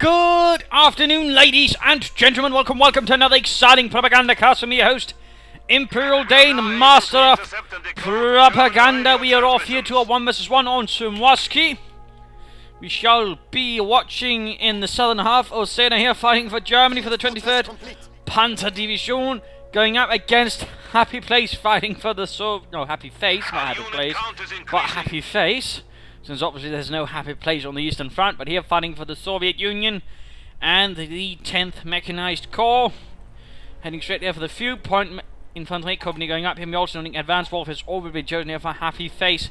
Good afternoon, ladies and gentlemen. Welcome to another exciting Propagandacast from your host, Imperial Dane, Master of Propaganda. We are off here to a 1 vs 1 on Suwalski. We shall be watching in the southern half, Ozena here fighting for Germany for the 23rd Panzer Division, going up against HappyPhace fighting for the HappyPhace, not HappyPhace, but HappyPhace. Since obviously there's no HappyPhace on the Eastern Front, but here fighting for the Soviet Union and the 10th Mechanized Corps. Heading straight there for the few point infantry company going up here. We also know advanced warfare has already been chosen here for HappyPhace.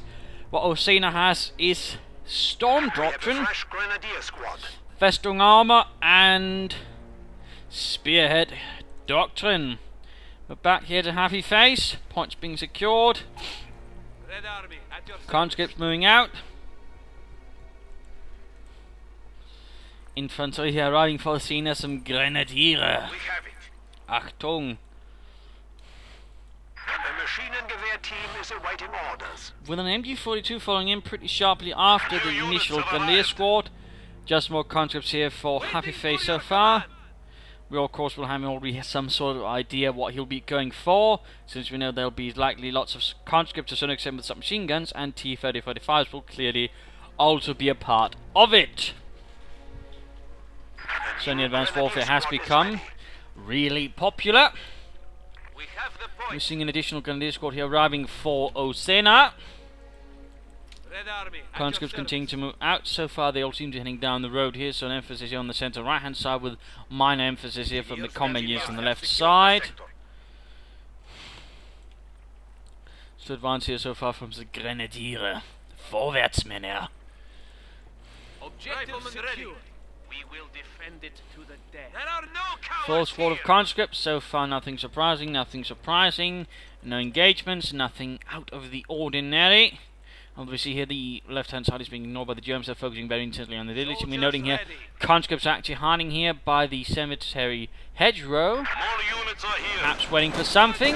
What Ozena has is Storm Doctrine, Festung Armor, and Spearhead Doctrine. We're back here to HappyPhace. Points being secured. Conscripts moving out. Infantry here arriving for Ozena, some Grenadiere. Achtung. The Maschinengewehr team is awaiting orders. With an MG42 following in pretty sharply after the initial Grenadier squad. Just more conscripts here for HappyPhace so far. We of course will have already some sort of idea what he'll be going for, since we know there'll be likely lots of conscripts to some extent with submachine guns, and T-30-35s will clearly also be a part of it. Certainly advanced warfare has become really popular. We're seeing an additional Grenadier squad here arriving for Ozena. Conscripts continue to move out. So far they all seem to be heading down the road here, so an emphasis here on the centre right hand side with minor emphasis here from the combat units on the left side. So advance here so far from the Grenadiere. Vorwärtsmänner. Objective secure. We will defend it to the death. Full squad of conscripts. So far nothing surprising, No engagements, nothing out of the ordinary. Obviously here the left hand side is being ignored by the Germans. They're focusing very intensely on the village, and we're noting here conscripts are actually hiding here by the cemetery hedgerow, perhaps waiting for something,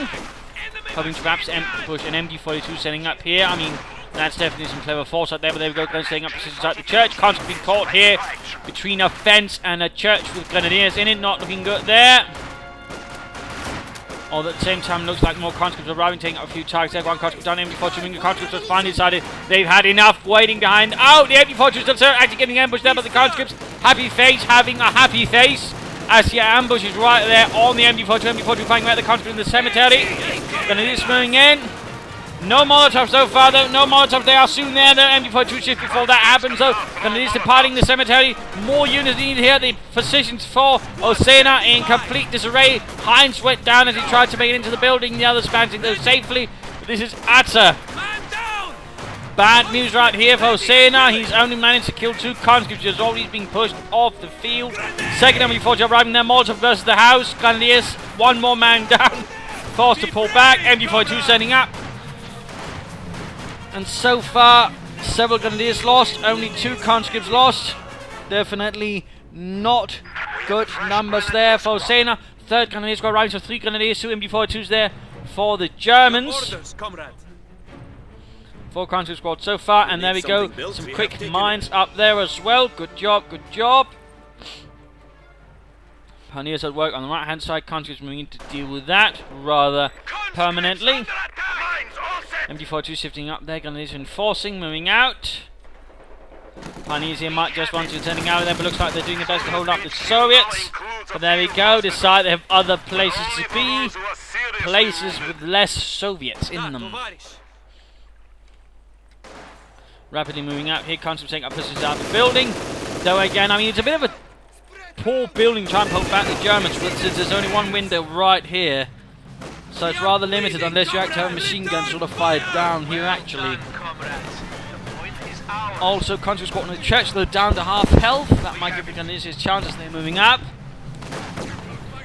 hoping to perhaps push an MG42 setting up here. I mean, that's definitely some clever foresight there, but there we go, guns setting up positions at the church. Conscripts being caught here between a fence and a church with grenadiers in it, not looking good there. Although at the same time, looks like more conscripts are arriving, taking out a few targets there. One conscript down, MG42, the conscripts have finally decided they've had enough waiting behind. Oh, the MG42 is actually getting ambushed there, but the conscripts, HappyPhace having a HappyPhace, as the ambush is right there on the MG42. MG42 fighting out the conscripts in the cemetery. Grenadiers moving in. No Molotovs so far, though. No Molotovs. They are soon there. The MG42 shift before that happens, though. Grenadiers departing the cemetery. More units needed here. The positions for Ozena in complete disarray. Heinz went down as he tried to make it into the building. The others managing those safely. But this is utter bad news right here for Ozena. He's only managed to kill 2 conscripts. He's already being pushed off the field. Second MG42 arriving there. Molotov versus the house. Grenadiers, 1 more man down. Forced to pull back. MG42 setting up. And so far, several Grenadiers lost, only 2 conscripts lost. Definitely not good numbers there for Ozena. 3rd Grenadier squad arriving, so 3 Grenadiers, 2 MG42s there for the Germans. 4 conscript squads so far, and there we go. Some quick mines up there as well. Good job, good job. Pioneers at work on the right hand side. Conscripts moving in to deal with that rather permanently. MG42 shifting up there, Grenadiers enforcing, moving out. Pioneers here might just want to turning out of there, but looks like they're doing their best to hold up the Soviets. But there we go, decide they have other places to be. Places with less Soviets in them. Rapidly moving out here, conscripts taking up positions out of the building. Though again, I mean, it's a bit of a poor building trying to hold back the Germans, but since there's only one window right here, so it's rather limited unless you actually have a machine gun sort of fired down here actually. Also, conscript squad on the church, though down to half health. That might give the Grenadiers his chances. They're moving up.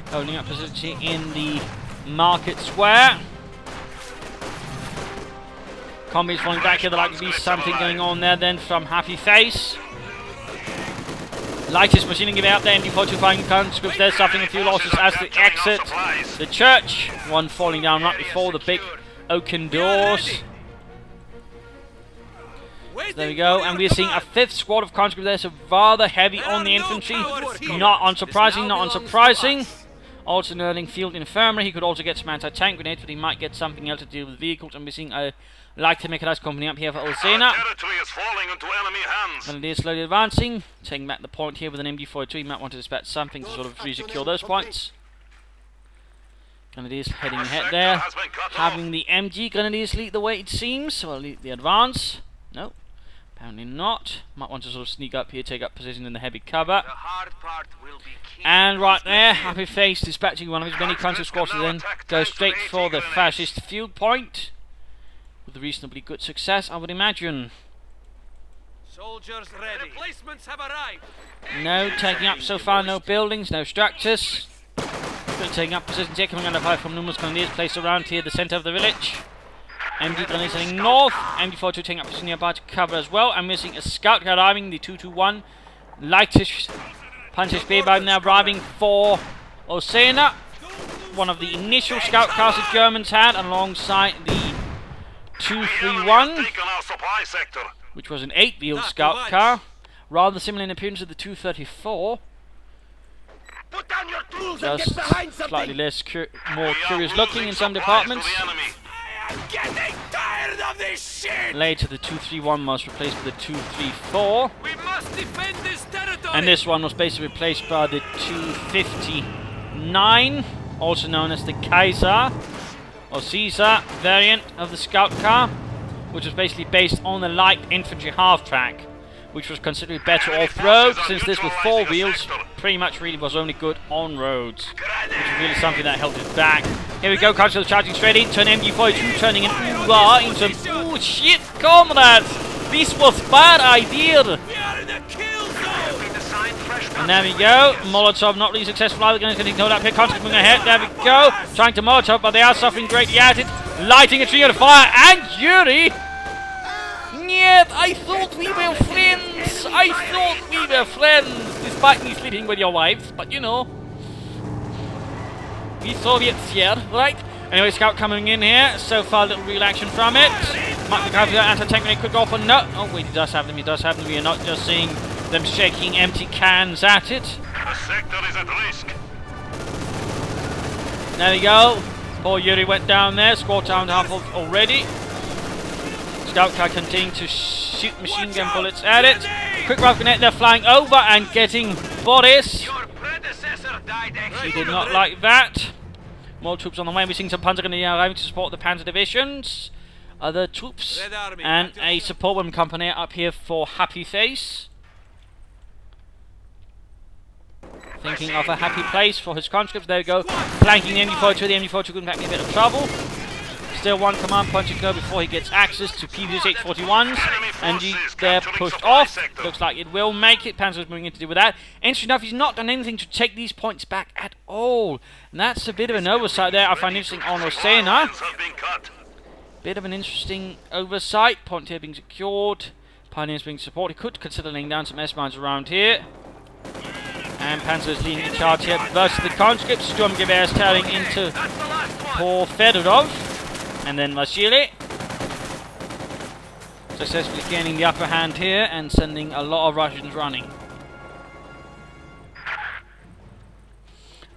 Holding up position in the market square. Combies falling back here. There likely to be something going on there then from HappyPhace. Lightest machining gewehr out there, MG42 firing conscripts there, suffering a few losses as they exit the church. One falling down right before the big oaken doors. So there we go, and we're seeing a 5th squad of conscripts there, so rather heavy on the infantry. Not unsurprising, not unsurprising. Also an Erling Field Infirmary. He could also get some anti-tank grenades, but he might get something else to deal with vehicles. And we're seeing a light mechanized company up here for Ozena. And it is slowly advancing, taking back the point here with an MG42. He might want to dispatch something to sort of re-secure those points. And it is heading ahead there, having the MG grenadiers lead the way it seems, so I'll lead the advance. No, apparently not. Might want to sort of sneak up here, take up position in the heavy cover. And right there, HappyPhace dispatching one of his many conscript squads to then go straight for the fascist field point. With reasonably good success, I would imagine. Soldiers ready. Replacements have arrived. No taking up so far, no buildings, no structures. Still taking up positions here, coming under fire from numerous grenadiers placed around here, the centre of the village. MG grenadiers heading north, MG42 taking up position nearby to cover as well. I'm missing a scout arriving, the 221. Lightish punchish bearbow now arriving for Ozena. One of the initial scout cars the Germans had alongside the 231, which was an 8-wheeled scout car. Rather similar in appearance to the 234. Just slightly less more curious looking in some departments. Later the 231 was replaced with the 234. And this one was basically replaced by the 259, also known as the Kaiser or Caesar variant of the scout car, which was basically based on the light infantry half-track, which was considerably better off-road, since this with 4 wheels pretty much really was only good on roads, which is really something that held it back. Here we go, Conscripts charging straight into an MG42, turning an UR into an oh shit, comrades! This was bad idea! And there we go, Molotov not really successful either, going to hold up here, Conscripts moving ahead, there we go, trying to Molotov, but they are suffering greatly at it, lighting a tree on fire, and Yuri! Yet, I thought we were friends! I thought we were friends! Despite me sleeping with your wives, but you know. We Soviets here, right? Anyway, scout coming in here. So far, little real action from it. Might be having that anti-tank grenade could go off or no. Oh, wait, he does have them, he does have them. We are not just seeing them shaking empty cans at it. The sector is at risk. There we go. Poor Yuri went down there. Squad down half of already. Scout car continuing to shoot machine gun bullets at it. Quick rifle grenade, they're flying over and getting Boris. He did not like that. More troops on the way. We're seeing some Panzer Grenadier arriving to support the Panzer divisions. Other troops and a support weapon company up here for HappyPhace. Thinking of a happy place for his conscripts. There we go. Flanking the MG42. The MG42 couldn't back me a bit of trouble. Still one command point to go before he gets access to PVS 841s. And they're pushed off. Looks like it will make it. Panzer's moving in to deal with that. Interesting enough, he's not done anything to take these points back at all. And that's a bit of an oversight there. I find interesting on Ozena. Bit of an interesting oversight. Point here being secured. Pioneers being supported. He could consider laying down some S-mines around here. And Panzer is leading the charge here versus the conscripts. Sturmgewehrs tearing into poor Fedorov. And then Vasily. Successfully gaining the upper hand here and sending a lot of Russians running.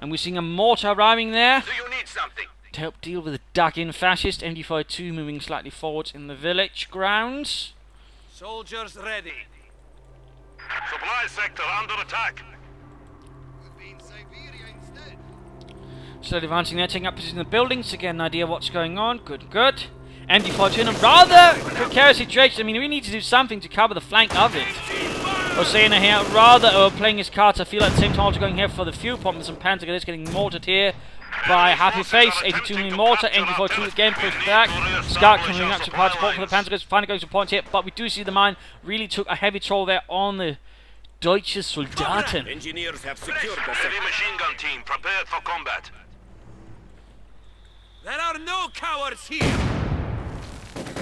And we're seeing a mortar arriving there. Do you need something? To help deal with the dug-in fascist. MG42 moving slightly forwards in the village grounds. Soldiers ready. Supply sector under attack. Slowly advancing there, taking up position in the buildings to get an idea of what's going on. Good, good. MG42 in a rather precarious situation. I mean, we need to do something to cover the flank of it. Ozena here rather playing his cards. I feel at the same time also going here for the fuel pump with some Panzer Grenadiers getting mortared here by HappyPhace. 82mm mortar, MG42 again pushed back. Scout coming up to provide support for the Panzer Grenadiers. Finally going to points here, but we do see the mine really took a heavy toll there on the Deutsche Soldaten. Engineers have secured the heavy machine gun team prepared for combat. There are no cowards here.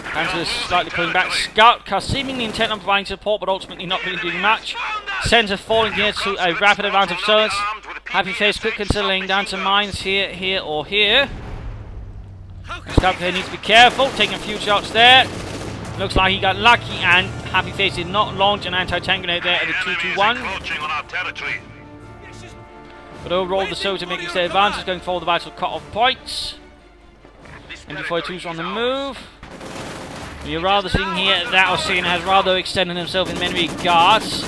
Panzer is slightly pulling back. Scout car seemingly intent on providing support, but ultimately not really doing much. Centre falling here to a rapid advance of Soldiers. HappyPhace quick consider laying down some mines here, here, or here. Scout here needs to be careful, taking a few shots there. Looks like he got lucky, and HappyPhace did not launch an anti-tank grenade there at the 2-2-1. Encroaching on our territory. But overall, the soldiers are making steady advances, going forward the vital cut-off points. MG42's on the move. You're rather seeing here that Ozena has rather extended himself in many regards.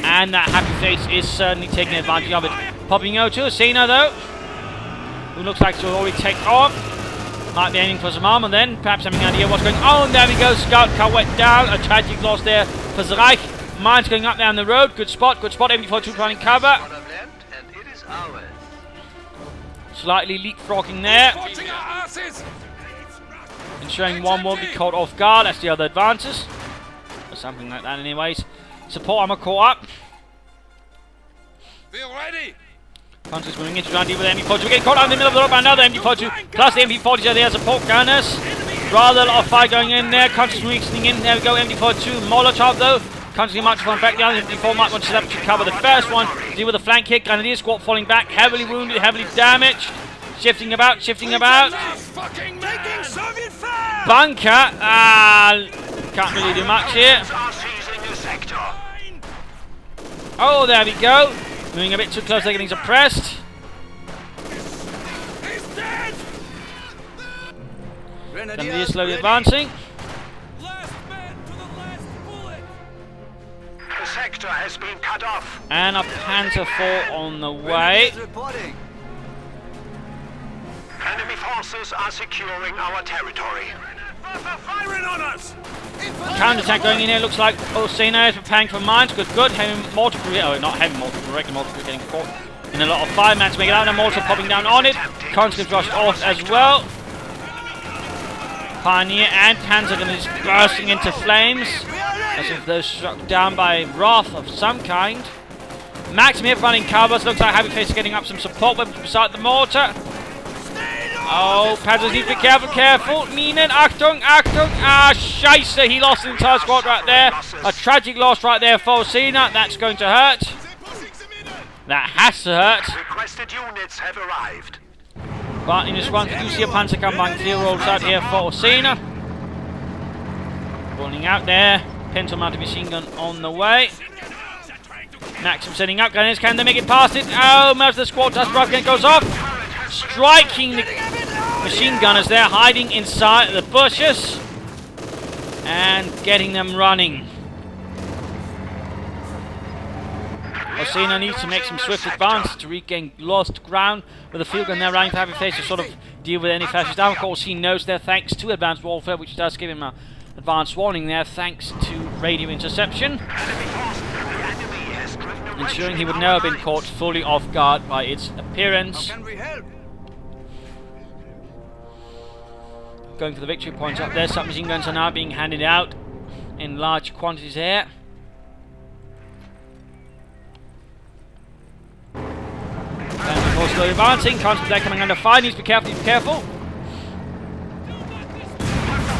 And that HappyPhace is certainly taking advantage of it. Popping out to Ozena though, who looks like to already take off. Might be aiming for some armor then, perhaps having an idea what's going on. There we go, scout car went down. A tragic loss there for Zreich. Mines going up down the road. Good spot, MG42 trying to cover. Slightly leapfrogging there. Ensuring one won't be caught off guard. That's the other advances. Or something like that anyways. Support armor caught up. Feel ready. Punches moving into trying to deal with the MG42. Getting caught out in the middle of the road by another MG42. Plus the MG40s are there as support gunners. Rather a lot of fire going in there. Punches moving in. There we go. MG42. Molotov though. Can't see much from back down. The MG4 might want to set up to cover the first one. Deal with a flank hit. Grenadier squad falling back. Heavily wounded. Heavily damaged. Shifting about. Bunker. Can't really do much here. Oh, there we go. Moving a bit too close, they're getting suppressed. Grenadier slowly advancing. The sector has been cut off. And a Panzer IV on the way. Enemy forces are securing our territory. Firing on us! Counter-attack going in here, looks like Ozena is preparing for mines. Good. Heavy mortar grenade. Oh, not heavy mortar, regular mortar grenade getting caught in a lot of fire. Man's making out, and mortar popping down on it. Conscript rushed off as well. Pioneer and Panzer going to be bursting into flames, as if those struck down by wrath of some kind. Maxim here running covers. Looks like HappyPhace is getting up some support weapons beside the mortar. Oh, Panzers need to be careful. Minen, Achtung. Scheisse, he lost an entire squad right there. A tragic loss right there for Ozena. That's going to hurt. That has to hurt. Requested units have arrived. But in this one, we do see a Panzer Kampfwagen 4 rolls out here for Ozena. Rolling out there. Pinto mounted machine gun on the way. Maxim setting up gunners. Can they make it past it? Oh, most of the squad dust rocket goes off. Striking the machine gunners there, hiding inside the bushes and getting them running. Ozena needs to make some swift advance to regain lost ground with a field gun there running for HappyPhace to sort of deal with any fascist. Of course, he knows there thanks to advanced warfare, which does give him an advanced warning there thanks to radio interception, ensuring he would never have been caught fully off guard by its appearance. Going for the victory points up there. Submachine guns are now being handed out in large quantities here. And before slowly advancing, Conscript there coming under fire. Needs to be careful.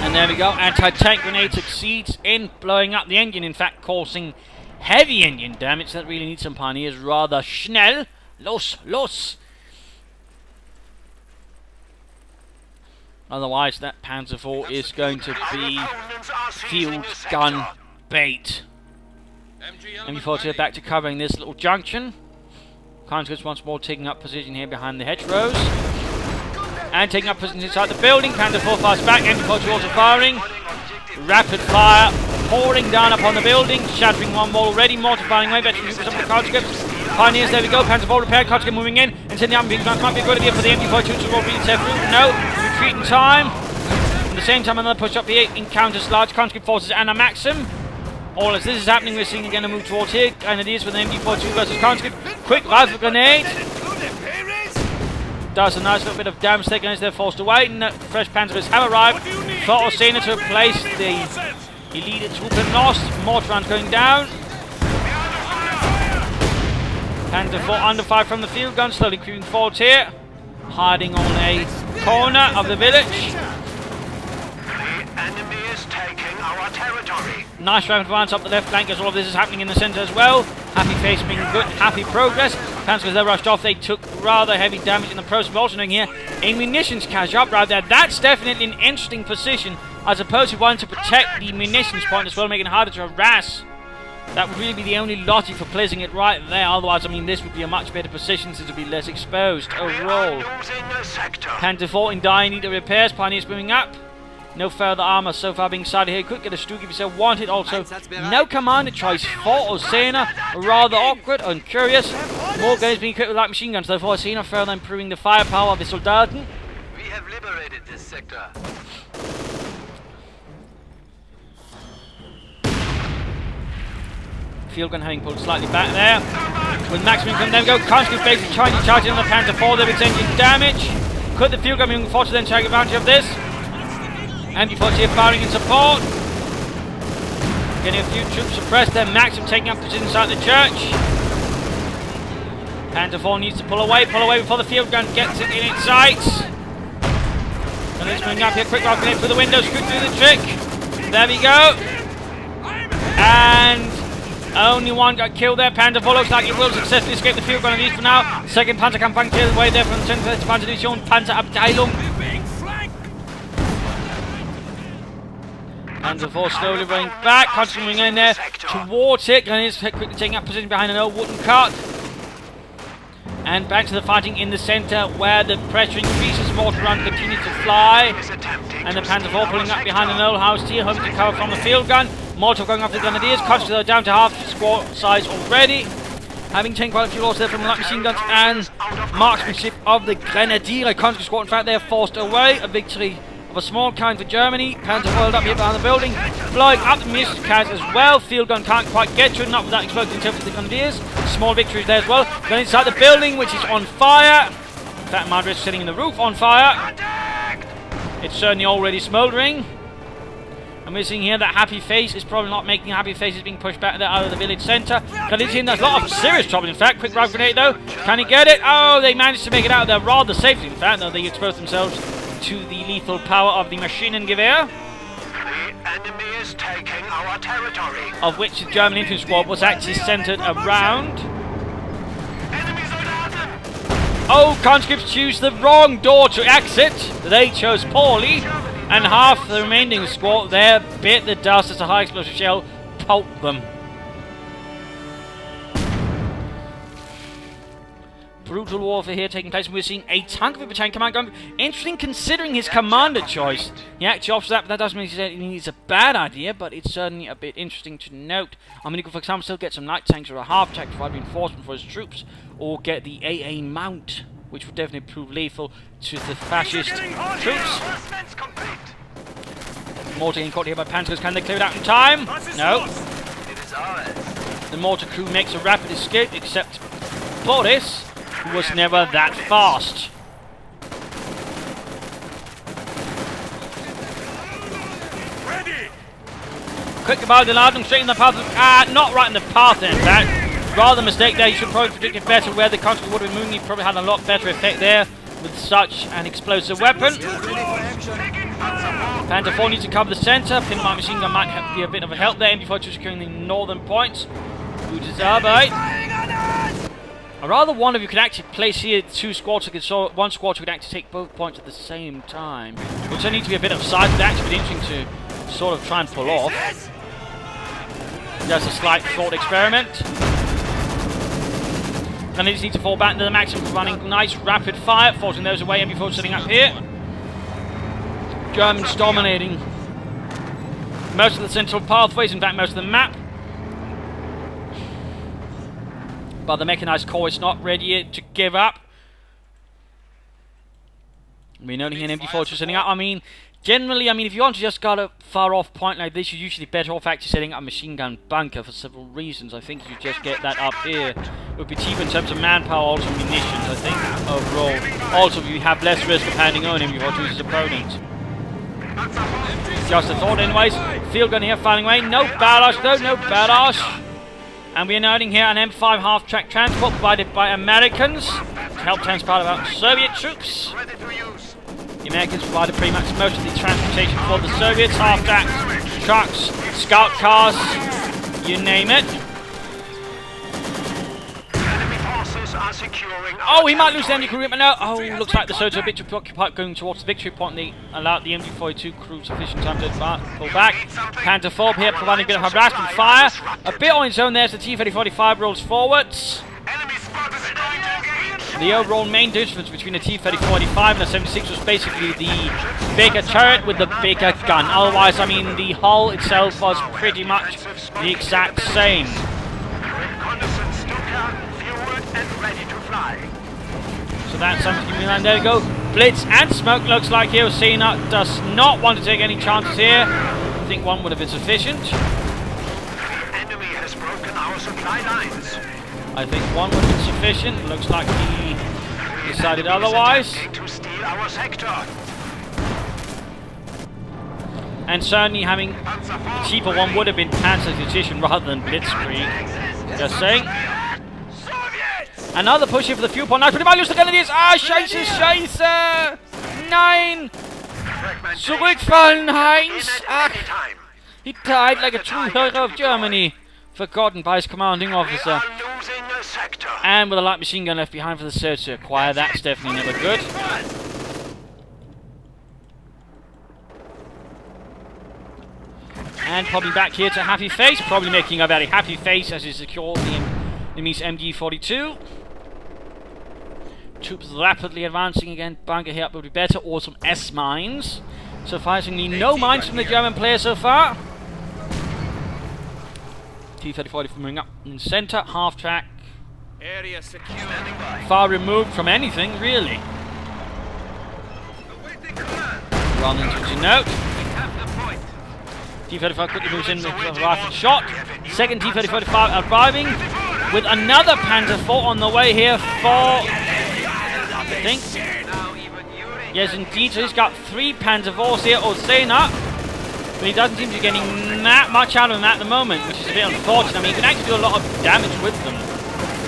And there we go. Anti-tank grenade succeeds in blowing up the engine, in fact causing heavy engine damage. That really needs some pioneers rather schnell. Los. Otherwise, that Panzer IV is going to be field gun bait. MG42 back to covering this little junction. Conscripts once more taking up position here behind the hedgerows. And taking up position inside the building. Panzer IV fires back. MG42 also firing. Rapid fire pouring down upon the building. Shattering one wall already. Mortar firing away. Veteran some of the conscripts. Pioneers, there we go. Panzer IV repaired. Conscript moving in. And sending out being might be a good idea for the MG42 to roll being safe. No. Retreat in time. At the same time, another push up here encounters large conscript forces and a Maxim. All as this is happening, we're seeing again a move towards here. Grenadiers with an MG42 versus conscript. Quick rifle grenade. Does a nice little bit of damage there. Grenadiers they're forced away. And fresh Panzers have arrived for Ozena to replace the elite Truppen lost. Mortar rounds going down. Panzer IV under fire from the field gun, slowly creeping forward here. Hiding on a corner of the village. The enemy is taking our territory. Nice rapid advance up the left flank as all of this is happening in the centre as well. HappyPhace being good, happy progress. Panzers they rushed off, they took rather heavy damage in the process. Also knowing here, a munitions cache up right there. That's definitely an interesting position as opposed to wanting to protect the munitions point as well, making it harder to harass. That would really be the only logic for placing it right there. Otherwise, I mean, this would be a much better position since it would be less exposed overall. Panther 4 in dire need of repairs. Pioneers moving up. No further armor so far being sighted here. Could get a Stuke if you so wanted. Also, no commander choice for Ozena. Rather awkward and curious. More guns being equipped with light machine guns, though, for Ozena, further improving the firepower of the Soldaten. We have liberated this sector. Field gun having pulled slightly back there. With maximum income, there we go. Conscript basically trying to charge in on the Panther 4. They're exchanging damage. Could the field gun moving forward to then take advantage of this? MG40 here firing in support. Getting a few troops suppressed. Then Maxim taking up position inside the church. Panther 4 needs to pull away before the field gun gets it in its sights. And it's moving up here. Quick rocket in through the window. Scoot through the trick. There we go. And only one got killed there. Panther 4 looks like it will successfully escape the field gun, at least for now. Second Panzer can find clear the way there from the 10th Panzer Division, Panzerabteilung. Panzer 4 slowly running back, constantly moving in there towards it. And is quickly taking up position behind an old wooden cart. And back to the fighting in the centre where the pressure increases. Mortar run continues to fly. And the Panzer 4 pulling up behind an old house here, hoping to cover from the field gun. Molotov going after the Grenadiers, constantly down to half squad size already. Having taken quite a few losses there from the light machine guns and marksmanship of the Grenadier. Conscript squad, in fact, they are forced away. A victory of a small kind for Germany. Panzer foiled up here behind the building, blowing up the munitions cans as well. Field gun can't quite get to it, not without exploding in terms of the Grenadiers. Small victories there as well. Then inside the building, which is on fire. In fact, Madrid's sitting in the roof on fire. It's certainly already smouldering. And we're seeing here that HappyPhace is probably not making. HappyPhace is being pushed back there out of the village centre. Grenadier, there's a lot of serious trouble, in fact. Quick round grenade, though. Can he get it? Oh, they managed to make it out of there rather safely, in fact, though they exposed themselves to the lethal power of the Maschinengewehr. The enemy is taking our territory. Of which the German infantry squad was actually centred around. Oh, conscripts choose the wrong door to exit. They chose poorly. And half the remaining squad there bit the dust as a high explosive shell pulped them. Brutal warfare here taking place, and we're seeing a tank of a battalion command gun. Interesting considering his commander choice. He actually offers that, but that doesn't mean it's a bad idea, but it's certainly a bit interesting to note. I mean, he could, for example, still get some light tanks or a half tank to provide reinforcement for his troops, or get the AA mount, which would definitely prove lethal to the fascist troops. Mortar getting caught here by Panzers. Can they clear it out in time? No. The mortar crew makes a rapid escape, except Boris, who was never that fast. Quick about the Ladung, straight in the path of, not right in the path in fact. Rather mistake there. You should probably predicted better where the conscript would have been moving. He probably had a lot better effect there with such an explosive weapon. Panther 4 needs to cover the centre. Pinlight machine gun might be a bit of a help there. MG42 securing the northern points. Gutes Arbeit. I rather wonder if you could actually place here two squads, so one squad could actually take both points at the same time. Which there needs to be a bit of size, but actually be interesting to sort of try and pull off. Just a slight thought experiment. And they just need to fall back into the maximum, running nice rapid fire, forcing those away before sitting up here. Germans dominating most of the central pathways, in fact most of the map. But the mechanised corps is not ready yet to give up. We're noting here an MG4 setting up. I mean, generally, if you want to just got a far off point like this, you're usually better off actually setting up a machine gun bunker for several reasons. I think you just get that up here. It would be cheaper in terms of manpower, also munitions, I think, overall. Also, you have less risk of handing on him before choosing his opponent. Just a thought anyways. Field gun here firing away. No barrage though, no barrage. And we are noting here an M5 half-track transport provided by Americans to help transport about Soviet troops. The Americans provided pretty much most of the transportation for the Soviets. Half-tracks, trucks, scout cars, you name it. forces are securing Oh, he might lose the MD crew now. Oh, looks like the soldiers are a bit too preoccupied going towards the victory point. They allowed the MD-42 crew sufficient time to pull back. Panther 4 here providing a bit of harassment fire. A bit on his own there as the T-3045 rolls forwards. Enemy spotted is going to engage. The overall main difference between the T-3045 and the 76 was basically the bigger turret with the bigger gun. Otherwise, I mean, the hull itself was pretty much the exact same. Reconnaissance Stuka, fueled and ready to fly. So that's something to keep in mind. There we go. Blitz and smoke looks like here. Ozena does not want to take any chances here. I think one would have been sufficient. The enemy has broken our supply lines. I think one would have been sufficient. Looks like he decided otherwise. To steal our sector. And certainly having a cheaper one would have been Panzer Decision rather than Blitzkrieg. Just saying. Another push here for the fuel point. Nice, pretty much the Grenadiers. Ah, scheiße, scheiße. Nein. Zurückfallen, Heinz. Ach, he died like a true hero of Germany. Forgotten by his commanding officer. And with a light machine gun left behind for the surge to acquire. That's definitely never good. And probably back here to HappyPhace. Probably making a very happy face as he secures the enemy's MG-42. Troops rapidly advancing again. Bunker here up would be better. Or some S-mines. Surprisingly, no mines from the German player so far. T-3040 moving up in center. Half track. Area secure. Far removed from anything, really. Rather than to note. T-35 quickly moves in with a rifle shot. Second T-3045 arriving with another Panther 4 on the way here for, I think. Yes, indeed. So he's got 3 Panther 4s here. Ozena. But he doesn't seem to be getting that much out of them at the moment, which is a bit unfortunate. I mean, he can actually do a lot of damage with them.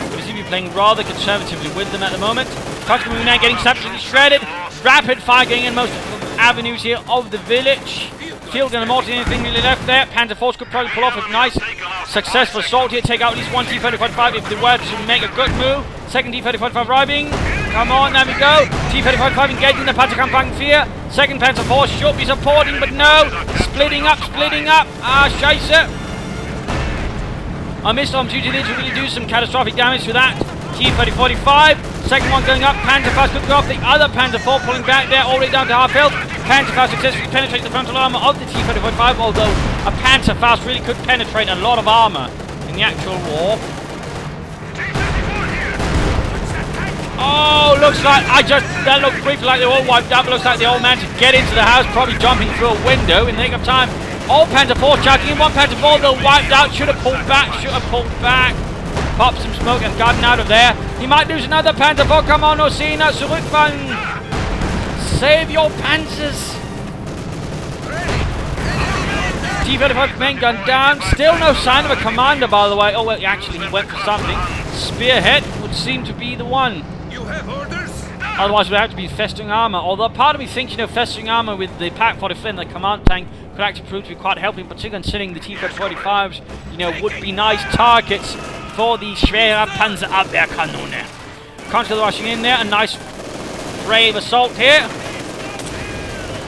But he seems to be playing rather conservatively with them at the moment. Tactical moving now getting absolutely shredded. Rapid fire going in most avenues here of the village. Field and more anything really left there. Panther Force could probably pull off a nice successful assault here. Take out at least one T-3045 if they were to make a good move. Second T-3045 arriving. Come on, there we go. T-3045 engaging the Panther Kampang 4. Second Panther Force should be supporting, but no. Splitting up, splitting up. Ah, scheiße. I missed on duty there to really do some catastrophic damage to that T-3045. Second one going up. Panther Fast could go off. The other Panther 4 pulling back there all the way down to half health. Panther Fast successfully penetrates the frontal armor of the T-3045, although a Panther Fast really could penetrate a lot of armor in the actual war. Oh, looks like that looked briefly like they all wiped out, but looks like the old man to get into the house, probably jumping through a window in the nick of time. All Panther 4 chucking in, one Panther 4 though wiped out, should have pulled back. Pop some smoke and gotten out of there. He might lose another Panther 4, come on Ozena, zurückfallen. Save your Panzers! T-35 main gun down. Still no sign of a commander, by the way. Oh, well, actually, he went for something. Spearhead would seem to be the one. You have orders? Otherwise, it would have to be festering armor. Although, part of me thinks, festering armor with the Pak 45 and the command tank could actually prove to be quite helpful, particularly considering the T-45s, would be nice targets for the schwere Panzerabwehrkanone. Constantly rushing in there. A nice, brave assault here.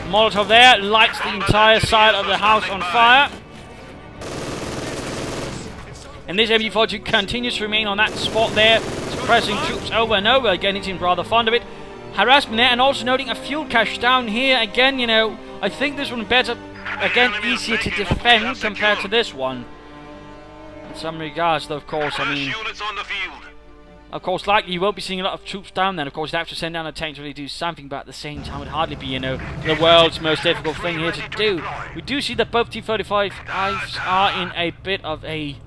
Molotov there lights the entire side of the house on fire. And this MG-42 continues to remain on that spot there, suppressing troops over and over again. He seems rather fond of it. Harassment there, and also noting a fuel cache down here. Again, I think this one better, again, easier to defend compared to this one. In some regards, though, of course, I mean... Of course, likely you won't be seeing a lot of troops down there. Of course, you'd have to send down a tank to really do something, but at the same time, it would hardly be, the world's most difficult thing here to do. We do see that both T-35s are in a bit of a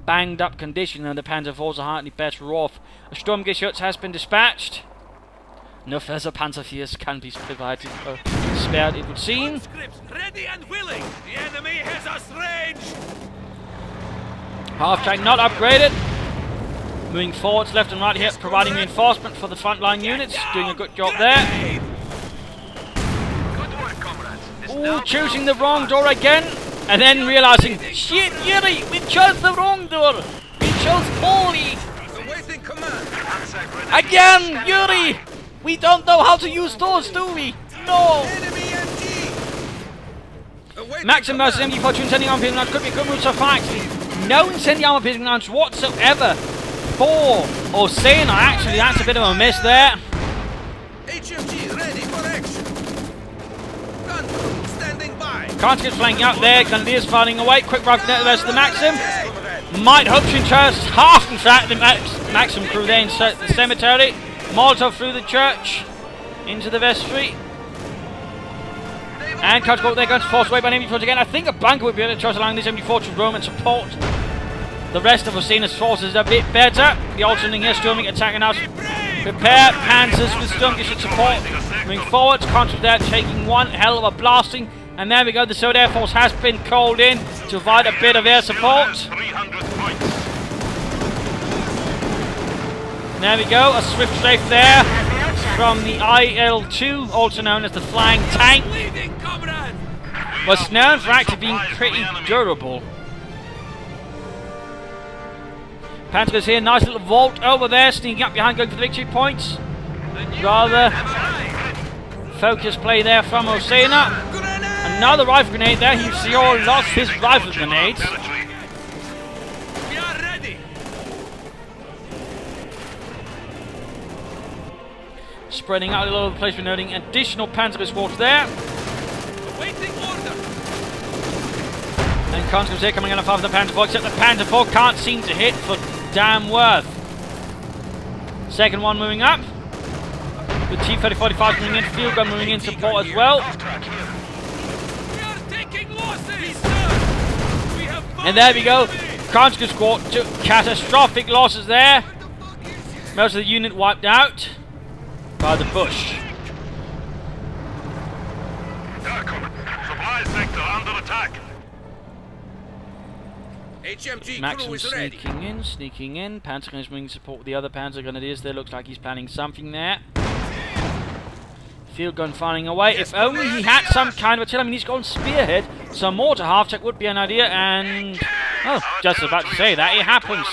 banged up condition, and the Panzer IVs are hardly better off. A Sturmgeschütz has been dispatched. No further Panzer IVs can be provided or spared, it would seem. Ready and willing. The enemy has us ranged. Half track not upgraded. Moving forwards left and right here, providing reinforcement for the frontline units. Doing a good job there. Ooh, choosing the wrong door again. And then realizing, shit, Yuri, we chose the wrong door. We chose Holy. Again, Yuri! We don't know how to use those, do we? No! Maxim versus MG42 incendiary armor piercing rounds could be a good move so far, actually. No incendiary armor piercing rounds whatsoever for Ozena. Actually, that's a bit of a miss there. HMG ready for action. Gun crew standing by. Conscripts flanking out there. Grenadiers firing away. Quick rifle net the rest of the Maxim. Might hope to interest half, in fact, the Maxim crew there inside the cemetery. Molotov through the church into the vestry. And Coach got their guns forced away by an MG4 again. I think a bunker would be able to trust allowing this MG4 to roam and support the rest of Ozena's forces a bit better. The alternating here, storming, attacking out. Prepare panzers with Sturmgeschütz support. Moving forward, Consul there taking one hell of a blasting. And there we go, the Third Air Force has been called in to provide a bit of air support. There we go, a swift strafe there from the IL-2, also known as the Flying Tank. Was known for actually being pretty durable. Panzer's here, nice little vault over there, sneaking up behind, going for the victory points. Rather focused play there from Ozena. Another rifle grenade there. He all lost his rifle grenades. We are ready. Spreading out all over the place, we're noting additional Panzer escorts there. Waiting order. And conscripts here coming in off of the Panzer IV, except the Panzer IV can't seem to hit for damn worth. Second one moving up. The T-3045 moving in, field gun moving in support as well. And there we go. Conscript squad took catastrophic losses there. Most of the unit wiped out by the bush. Supply sector under attack. HMG Maxim crew is ready. sneaking in. Panzer is moving support with the other Panzer Grenadiers. There looks like he's planning something there. Field gun firing away. If only he had some kind of artillery. I mean, he's got spearhead. Some mortar half-check would be an idea. And, oh, just about to say that. It happens.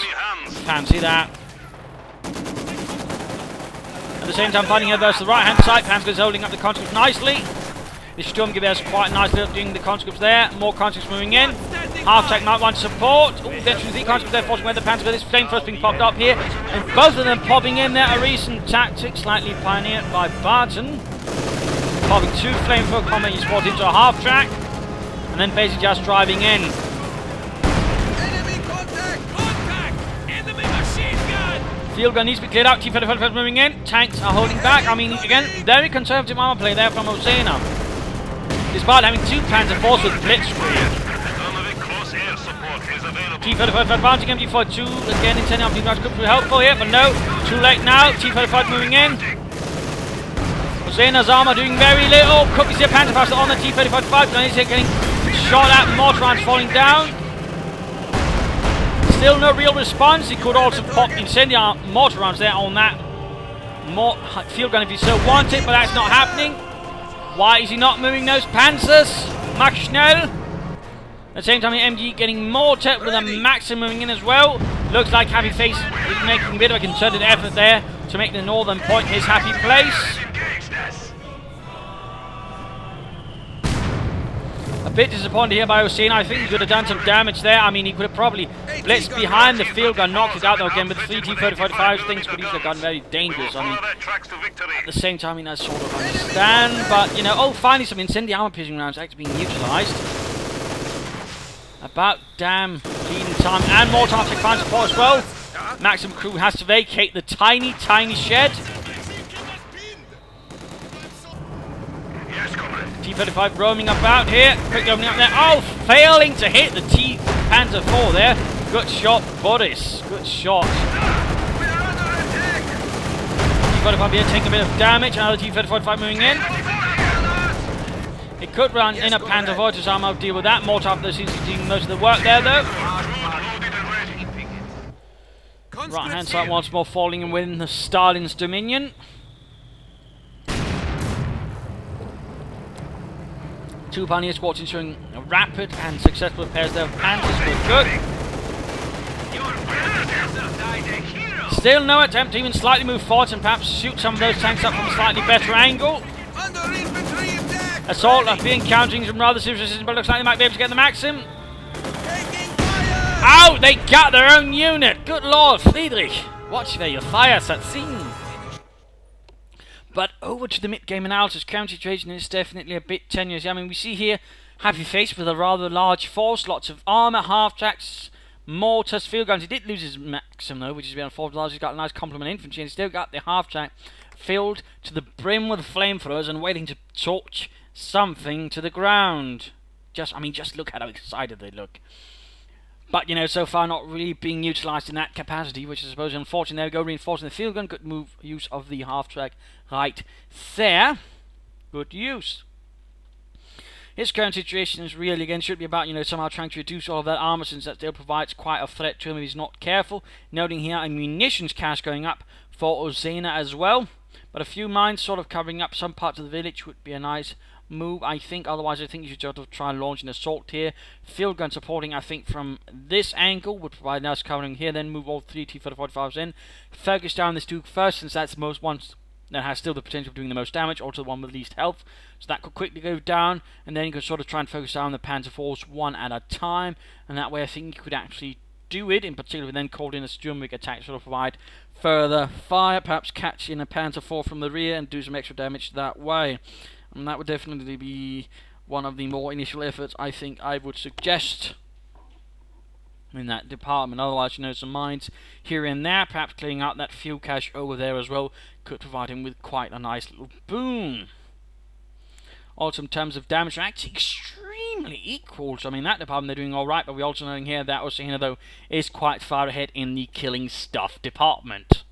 Fancy that. At the same time, fighting here versus the right-hand side. Panzer's holding up the conscripts nicely. The Sturmgewehr is quite nicely doing the conscripts there. More conscripts moving in. Half-check might want support. Oh, then the conscripts there forcing away the Panzer. This flame first being popped up here. And both of them popping in there. A recent tactic, slightly pioneered by Barton. Popping two flamethrower combat squads into a half-track. And then basically just driving in. Enemy contact! Contact! Enemy machine gun! Field gun needs to be cleared out. T-35 moving in. Tanks are holding back. I mean, again, very conservative armor play there from Ozena. Despite having two Panzer IVs with blitzkrieg. T-35 advancing, MG42 again intending on being could be helpful here, but no, too late now. T-35 moving in. Ozena's armor doing very little. Could be Panzer faster on the T-35. And he's getting shot at. Mortar rounds falling down. Still no real response. He could also pop incendiary mortar rounds there on that field gun if he so wanted, but that's not happening. Why is he not moving those Panzers? Mach schnell. At the same time, the MG getting mortar with a Maxim moving in as well. Looks like HappyPhace is making a bit of a concerted effort there to make the northern point his happy place. A bit disappointed here by Ozena. I think he could have done some damage there. I mean, he could have probably blitzed behind the field gun, knocked it out though again with 3 T-35s. Things could easily have gotten very dangerous. I mean, at the same time, I mean, I sort of understand. But, you know, oh, finally some incendiary armor piercing rounds actually being utilised. About damn bleeding time. And more time to find support as well. Maxim crew has to vacate the tiny, tiny shed. T-35 roaming about here. Quick opening up there. Oh, failing to hit the T-Panzer IV there. Good shot, Boris. Good shot. T-35 here taking a bit of damage. Another T-35 moving in. It could run in a Panzer IV to somehow deal with that. Mortar that seems to be doing most of the work there though. Right hand side once more falling in within the Stalin's dominion. Two pioneer squads ensuring a rapid and successful repairs there of Panzers. Good. Still no attempt to even slightly move forward and perhaps shoot some of those tanks up from a slightly better angle. Under infantry attack! Assault are being encountering some rather serious resistance, but looks like they might be able to get the Maxim. Taking fire! Ow! They got their own unit! Good lord, Friedrich! Watch where you fire, Satzin! But over to the mid-game analysis, current situation is definitely a bit tenuous. I mean, we see here HappyPhace with a rather large force, lots of armor, half-tracks, mortars, field guns. He did lose his Maxim though, which is a bit unfortunate. He's got a nice complement of infantry and he's still got the half-track filled to the brim with flamethrowers and waiting to torch something to the ground. Just look at how excited they look. But, you know, so far not really being utilised in that capacity, which I suppose unfortunate. There we go, reinforcing the field gun. Good move, use of the half-track right there. Good use. His current situation is really, again, should be about, you know, somehow trying to reduce all of that armour, since that still provides quite a threat to him if he's not careful. Noting here a munitions cache going up for Ozena as well. But a few mines sort of covering up some parts of the village would be a nice move, I think. Otherwise, I think you should sort of try and launch an assault here. Field gun supporting, I think, from this angle would provide nice covering here. Then move all 3 T-45s in. Focus down this Duke first, since that's the most one that has still the potential of doing the most damage, also the one with least health. So that could quickly go down, and then you can sort of try and focus down the Panzer IVs one at a time. And that way, I think you could actually do it. In particular, then called in a Sturmwig attack to sort of provide further fire, perhaps catch in a Panzer IV from the rear and do some extra damage that way. And that would definitely be one of the more initial efforts I think I would suggest in that department. Otherwise, you know, some mines here and there, perhaps clearing out that fuel cache over there as well, could provide him with quite a nice little boom. Also, in terms of damage, they're actually extremely equal. So, I mean, that department they're doing alright, but we also know here that Ozena, though, is quite far ahead in the killing stuff department.